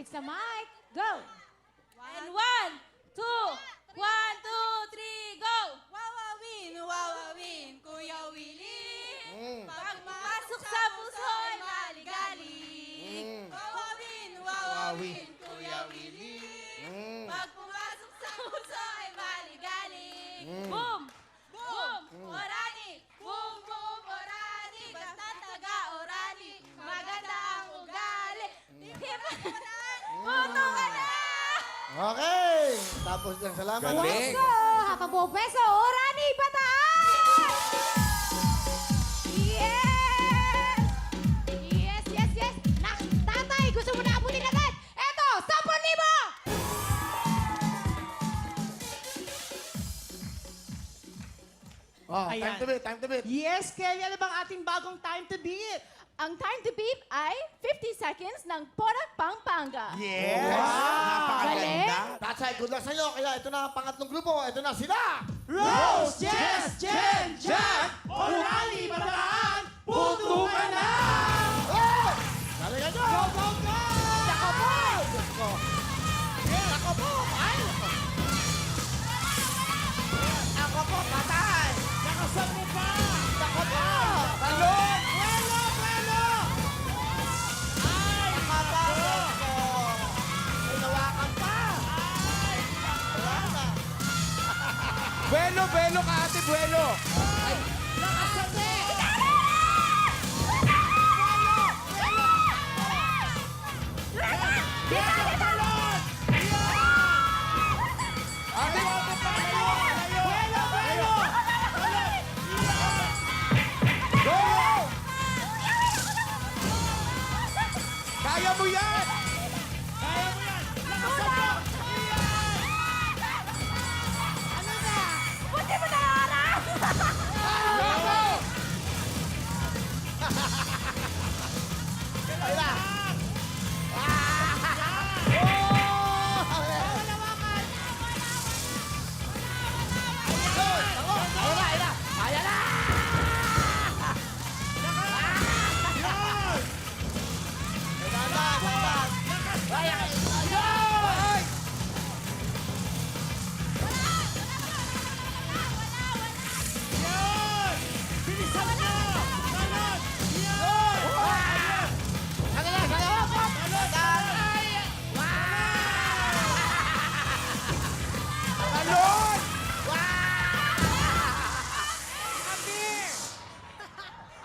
Lapit sa mic. Go! And 1, 2, 1, 2, 3, go! Wawawin, Kuya Willie. Pagpasok sa puso ay maligalig. Wawawin, Kuya Willie. Pag pumasok sa puso ay maligalig. Boom! Boom! Orani! Boom! Boom! Orani! Basta taga-orani. Maganda ang ugali. Puto ka na! Okay. Tapos lang. Salamat. Galing. Peso! Hapag peso! Orani! Pataas! Yes! Yes, yes, yes! Nak, tatay! Gusto mo na abutin agad? Eto! 10,000! Oh, time to beat, time to beat. Yes, Kelly, ano bang ating bagong time to beat? Ang time to beep ay 50 seconds ng Porak Pampanga. Yes! Napakaganda. Tatsay, good luck sa'yo. Kaya ito na ang pangatlong grupo. Ito na sila. Rose, Jess, Jen, Jack, Orali, Bataan, puto ka na! Oh! Talaga nyo! Go, go, go! Nako po! Diyos ko. Nako po! Ay! Nako po, patay! Nakasab mo pa! Nako po! Talon! Buelo, buelo! Ay! Nakapagod ko! Hinawakan pa! Wala na. Buelo, buelo ka ate, buelo. Nakasab mo! Ate, Buelo, buelo! go! Kaya mo yan! Kaya mo yan! Nakasab mo! Ano na? Buti mo na oras! Go! Ayun na. Ayun na. Kaya na! Yan! Bilisan mo! Talon! Yan!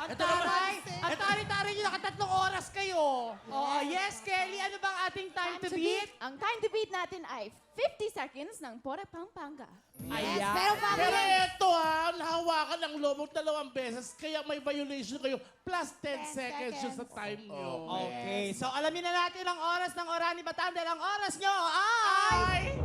Talon! Ang tari-tari nyo, nakatatlong oras kayo. Oh, yes, Kelly, ano bang ating time to beat? Ang time to beat natin ay 50 seconds ng Porak Pampanga. Yes, pero Pero mamaya... eto nahawakan ng lomog 2 beses, kaya may violation kayo. Plus 10 seconds yun sa time nyo. Okay, so alamin na natin ang oras ng Orani Bataan dahil ang oras nyo ay...